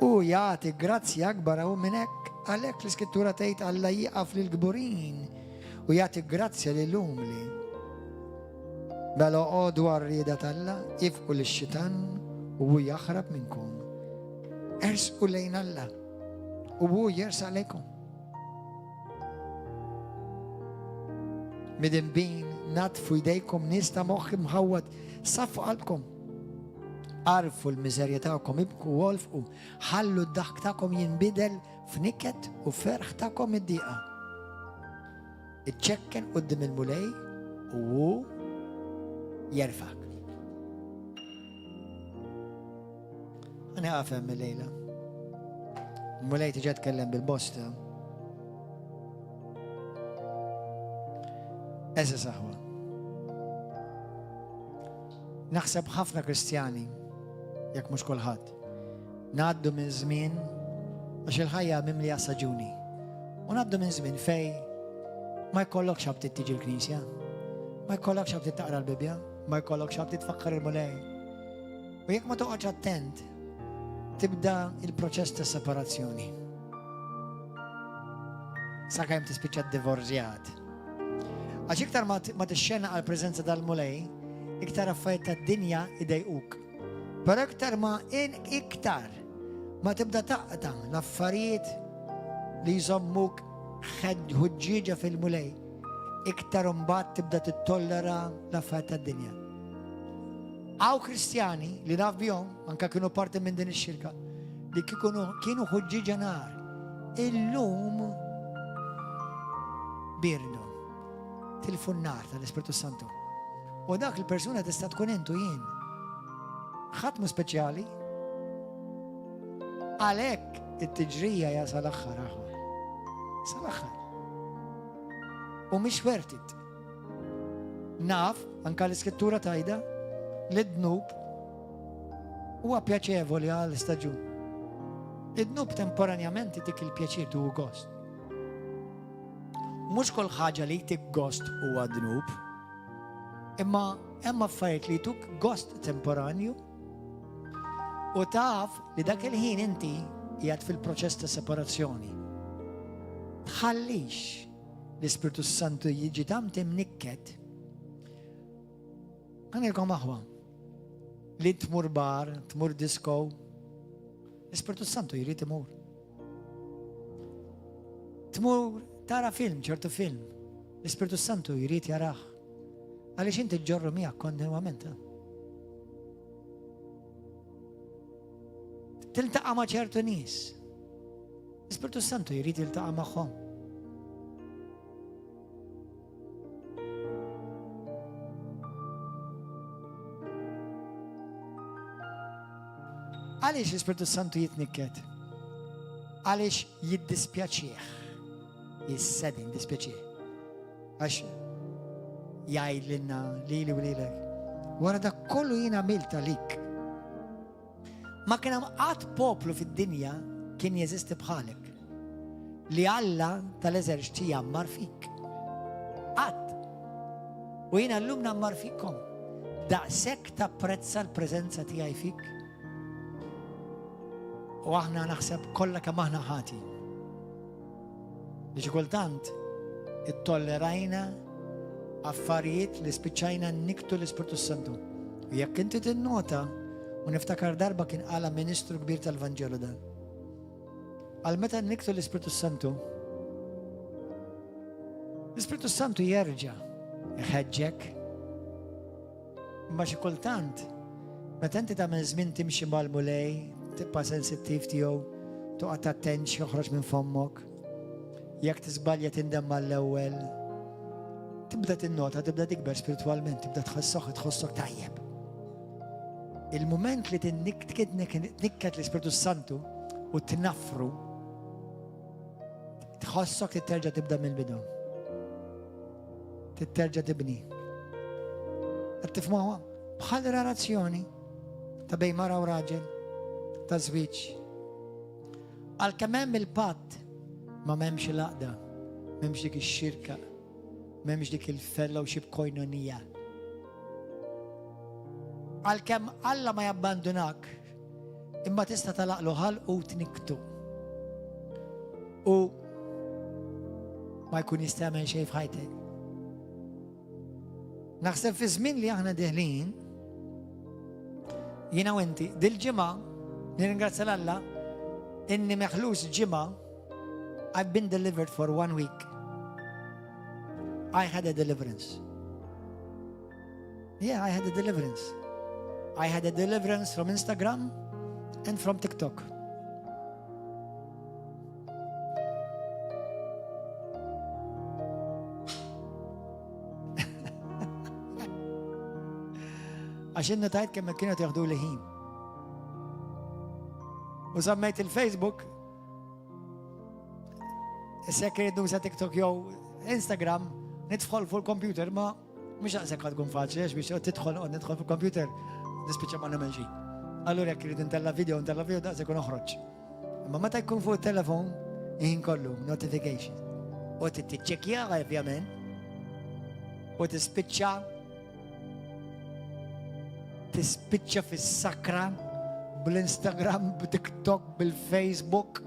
u jagħti grazzja akbar u minn hekk. Għalhekk l-Iskrittura tgħid Alla jieqaf lil gburin u jagħti grazzja lil umli. Mela għodu għar-rieda tal-Alla, ifqu lix-xitan u hu jaħrab minnkom. Ersqu lejn Alla u hu jersa' lejkom. Midinbin natfu jdejkom nies ta' moħħ mħawwad safu qalbkom. Arfu l-miżerja tagħkom, ibku u wolfqu, ħallu d-daħk tagħkom jinbidel f'niket u ferħ tagħkom id-dieqa. Iċċekken quddiem il-mulej و يرفعك. أنا أفهم الليلة مولاي تجي أتكلم بالبوسطة أساس أهوى نحسب خفنا كريستياني ياك مش كل هاد نعدو من زمين باش الحياة مملية سجوني ونعدو من زمين في ما يقولكش هبتت تيجي الكنيسة ما يقولكش هبتت تقرا البيبيا ما يقولكش هبتت تفكر المولاي وياك ما تقعدش اتنت تبدا البروسيس ta separazzjoni. Sakemm tispiċċa d-divorzjat. Għax iktar ma tixxenna għal preżenza tal-mulej, iktar affarijiet tad-dinja idejquk. Però iktar ma tibda taqta l-affarijiet li jżommuk ħuġġieġa fil-mulej, iktar mbagħad tibda tittollera l-affarijiet tad-dinja. Għaw kristjani li naf bihom, anka kienu parti minn din ix-xirka, li kienu ħuġġieġa nar. Illum birnu tilfu n-nar tal-Ispiritu Santu. U dak il-persuna tista' tkun intu jien. ħatmu speċjali. Għalhekk it-tiġrija hija sal-aħħar aħwa. Sal-aħħar. U mhix wertit. Naf anka l-Iskrittura tajda l-dnub huwa pjaċevoli għal-istaġun. Id-dnub temporanjament tik il-pjaċir tu gost. Mhux kull ħaġa li tik gost huwa dnub, imma hemm affarijiet li tuk gost temporanju u taf li dak il-ħin inti qiegħed fil-proċess ta' separazzjoni. Tħallix l-Ispiritu Santu jiġi tamtim nikket. Għanilkom aħwa. Li tmur bar, tmur disco, l-Ispiritu Santu jrid imur. Tmur tara film, ċertu film, l-Ispiritu Santu jrid jaraħ. Għaliex inti ġorru miegħek kontinwament. Tiltaqa' ma' ċertu nies. L-Ispiritu Santu jrid jiltaqa' magħhom. Għaliex l-Ispiritu Santu jitnikket? Għaliex jiddispjaċih. Jissedin dispjaċih. Għax jgħidlilna lili u lilek. Wara dak kollu jien għamilt għalik. Ma kien hemm qatt poplu fid-dinja kien jeżisti bħalek. Li Alla tal-eżerċiti jammar fik. Qatt. U jiena llum nammar fikkom. Daqshekk tapprezza l-preżenza tiegħi fik. U aħna naħseb kollha kemm aħna ħati. Li xi kultant ittollerajna affarijiet li spiċċajna niktu l-Ispiritu Santu. U jekk inti tinnota u niftakar darba kien qala ministru kbir tal-Vanġelu dan. Għal meta niktu l-Ispiritu Santu, l-Ispiritu Santu jerġa' iħeġġek. Imma xi kultant meta inti tagħmel żmien timxi mal-mulej, tibqa' sensittiv tiegħu, toqgħod attent xi joħroġ minn fommok. Jekk tisbalja tindem mal-ewwel, tibda tinnota, tibda tikber spiritualment, tibda tħossok tajjeb. Il-moment li tikket l-Ispiritu Santu u tnaffru, tħossok titterġa' tibda mill-bidu. Titterġa' tibni. Qed tifhmuha bħal relazzjoni ta' bejn mara u raġel ta' żwieġ. Għalkemm hemm il-patt ma m'hemmx il-għaqda, m'hemmx dik ix-xirka, m'hemmx dik il-fellowship koinonija. Għalkemm Alla ma jabbandunak, imma tista' talaqlu ħalq u tniktu. U ma jkun jista' jagħmel xejn f'ħajtek. Naħseb fi żmien li aħna deħlin, jiena u inti, dil-ġimgħa nirringrazzja l-Alla inni meħlus ġimgħa I've been delivered for 1 week. I had a deliverance. Yeah, I had a deliverance. I had a deliverance from Instagram and from TikTok. Għax innotajt kemm kienu tieħdu li ħin. U sammejt il-Facebook, is-sekret nuża TikTok jew Instagram, nidħol fuq il-computer ma mhux daqshekk qed tkun faċli biex tidħol nidħol fil-computer nispiċċa ma nagħmel xejn. Allura jekk irid intella video daqshekk noħroġ. Imma meta jkun fuq it-telefon, ħin kollu notification. U titċekkja ovvjament. U tispiċċa fis-sakra bil-Instagram, bil-TikTok, bil-Facebook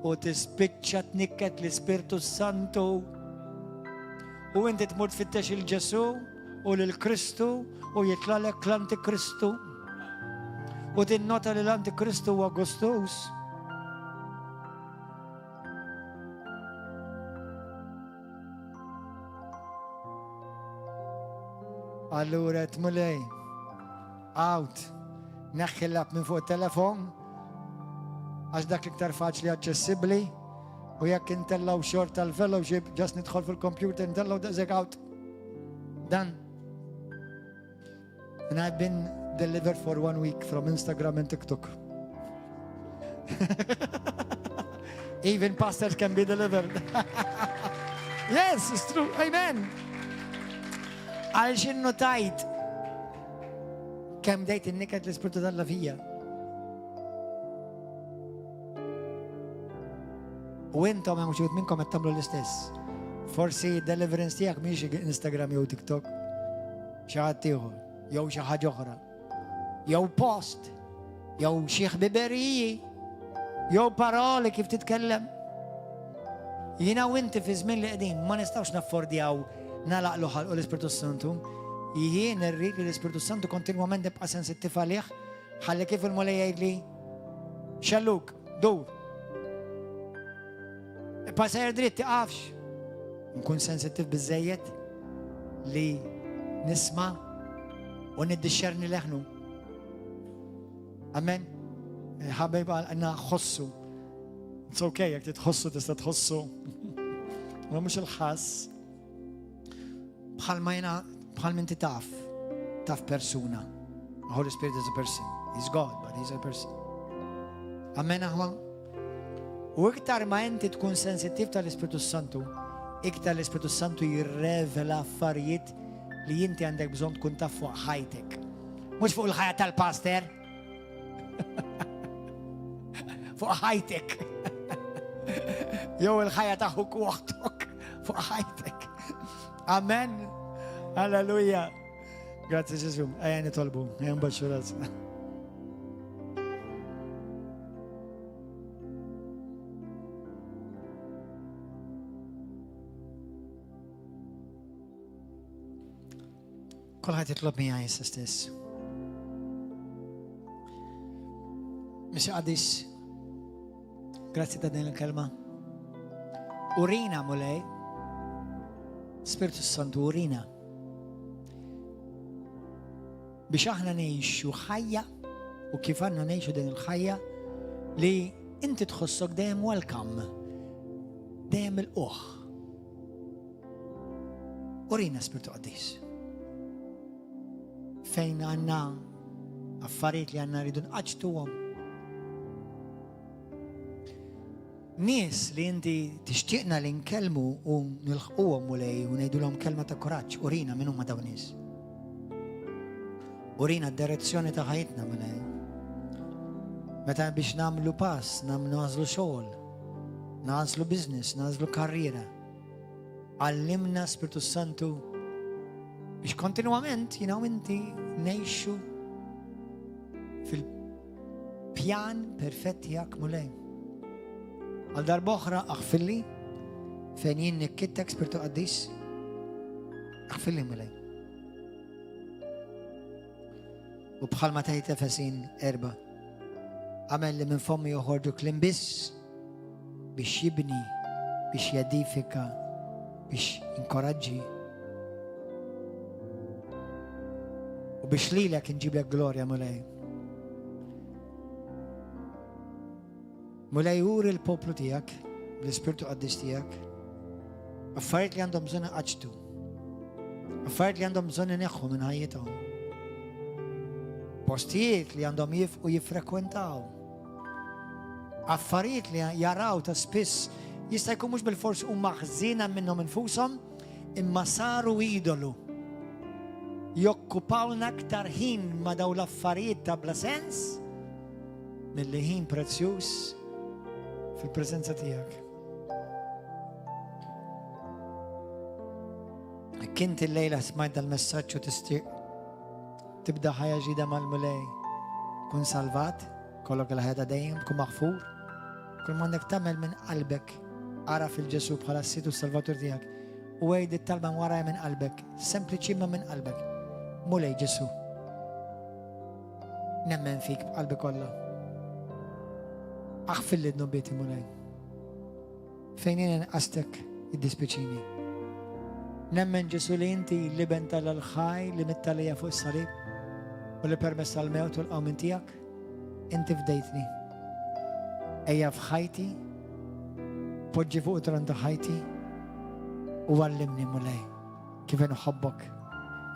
u tispiċċa tnikket l-Ispirtu Santu u inti tmur tfittex il-Ġesu u l-Kristu u jitlalek l-Antikristu u tinnota li l-Antikristu huwa Gustus. Allura tmulej, out, neħħillab minn fuq telefon, għax dak iktar faċli aċċessibbli, u jekk intellaw xort tal-fellowship, ġast nidħol fil-computer, intellaw daqseg out. Done. And I've been delivered for 1 week from Instagram and TikTok. Even pastors can be delivered. Yes, it's true. Amen. Għal xinnu tajt kem dejt inniket l-Ispirtu Alla fija. U intom hemm xi minnkom qed tagħmlu l-istess. Forsi deliverance tiegħek mhix Instagram jew TikTok. Xi ħadd ieħor, jew xi ħaġa oħra. Jew post, jew xi ħbiberiji, jew paroli kif titkellem. Jiena u inti fi żmien li qegħdin ma nistgħux naffordjaw nalaqlu ħalqu l-Ispirtu Santu. Jien irrid li l-Ispirtu Santu kontinwament nibqa' sensittiv għalih, ħalli kif il-mulej jgħidli xalluk, dur. Passer dritt tiqafx. Nkun sensittiv biżejjed li nisma' u niddixxerni leħnu. Amen. Ħabib għandna ħossu. It's okay, jekk titħossu tista' tħossu. Ma mhux il-ħass. Bħal ma jena, bħal minti taf persuna. The Holy Spirit is a person. He's God, but he's a person. Amen aħwa? U iktar ma inti tkun sensittiv tal-Ispiritu Santu, iktar l-Ispiritu Santu jirrevela affarijiet li inti għandek bżonn tkun taf fuq ħajtek. Mhux fuq il-ħajja tal-pastor. Fuq ħajtek. Jew il-ħajja ta' ħuk waħtok fuq ħajtek. Amen. Halleluja. Grazie Gesù. Ejja nitolbu. Ejja nbaxxu rasna. Kulħadd jitlob miegħi issa stess. Mhix Qadis. Grazzi ta' din il-kelma. Urina mulej. Spiritu Santu urina. Biex aħna ngħixu ħajja u kif għandna ngħixu din il-ħajja li inti tħossok dejjem welcome. Dejjem il-qoħ. Urina Spiritu Qadis. Fejn għandna affarijiet li għandna rridu nqaġtuhom. Nies li inti tixtieqna li nkellmu u nilħquhom mulej u ngħidulhom kelma ta' kuraġġ, urina minn huma dawn nies. Urina d-direzzjoni ta' ħajtna mulej. Meta biex nagħmlu pass, nażlu xogħol, nażlu business, nażlu karriera. Għallimna Spiritu Santu biex kontinwament inti ngħixu fil-pjan perfett tiegħek mulej. Għal darba oħra aħfilli fejn jien nikkittek Spiritu Qaddis. Aħfilli mulej. U bħalma tgħid Efesin 4. Għamel li minn fommi joħorġu kliem biss biex jibni, biex jedifika, biex inkoraġġi. U biex lilek inġiblek glorja mulej. Mulej uri l-poplu tijak, l-Ispiritu Qaddis tijak, affarijiet li għandhom bżonn iqaġġtu, affarijiet li għandhom bżonn ineħħu minn ħajjithom. postijiet li għandhom jifqu jiffrekwentaw, affarijiet li jaraw ta' spiss jista' jkun mhux bil-fors huma ħżiena minnhom infushom imma saru idolu. Jokkupawna aktar ħin ma' daw l-affarijiet ta' bla sens milli ħin prezzjuż fil-preżenza tiegħek. Kint il-lejla smajt dal-messaġġ u tibda ħajja ġdida mal-mulej. Kun salvat, kollok il-ħajja dejjem, kun maħfur. Kun m'għandek tagħmel minn qalbek ara fil-Ġesu bħala s-Situ Salvatur tiegħek. U għejd it-talba waraj minn qalbek, sempliċi ma minn qalbek. Mulej Ġesu. Nemmen fik b'qalbi kollha. Aħfil li d-nobbieti mulej. Fejn jien inqastek id-dispiċini. Nemmen Ġesu li inti liben tal-ħaj li mittalija fuq is-salib u li permess tal-mewt u l-qawmin tiegħek, inti fdejtni. Ejja f'ħajti, poġġi fuq tron ta' ħajti u għallimni mulej kif inħobbok,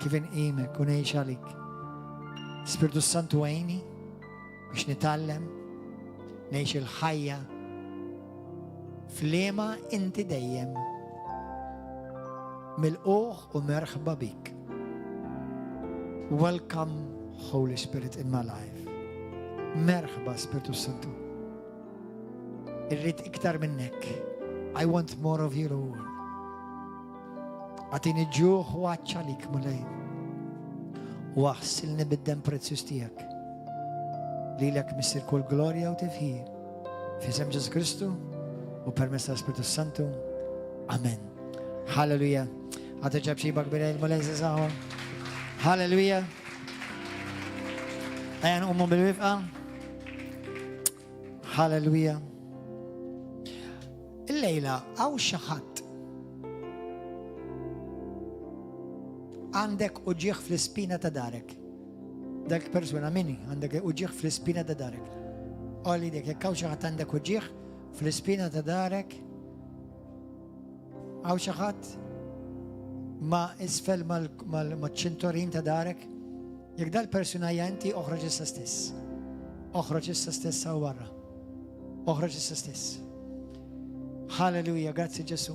kif inqimek u ngħix għalik. Spiritu Santu għajni biex nitgħallem ngħix il-ħajja f'liema inti dejjem mil-uħ u merħba bik. Welcome, Holy Spirit, in my life. Merħba, Spiritu Santu. Irrid iktar minnek. I want more of you, Lord. Għatini ġuħ u għacċalik mulej. U għassilni bid-dem prezzjuż tiegħek. Lilek missir kull glorja u tifħir. Fisem Ġesu Kristu u permess tal-Spiritu Santu. Amen. Halleluja. Għata ġabxibak bil mulej zizaħu. Halleluja. Għajan ummu bil-wifqa. Halleluja. Il-lejla għaw xaħat għandek uġieħ fl-ispina ta' darek. Dak persuna minni għandek uġieħ fl-ispina ta' darek. Għalli dek, jek għaw xaħat għandek uġieħ fl-ispina ta' darek, għaw xaħat ma isfel mal-ċintorin ta' darek, jek dal-persuna janti oħroġ issa stess. Oħroġ issa stess għaw barra. Oħroġ issa stess. Halleluja, grazzi Ġesu.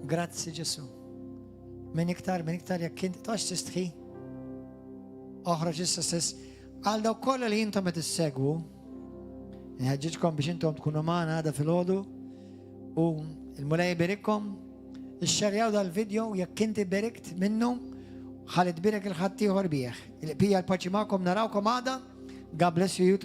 Grazzi Ġesu. Min iktar jek kint tax tistħi. Oħroġ issa stess. Għal daw kolla li jintom qed issegwu, nħeġġiġkom biex intom tkunu magħna għada fil-ħodu u il-mulej berikkom, ix-xerjaw dal-video jekk inti berikt minnu ħalid birek il-ħadd ieħor bih. Il-qbija l-paċi magħkom narawkom għada. God bless you.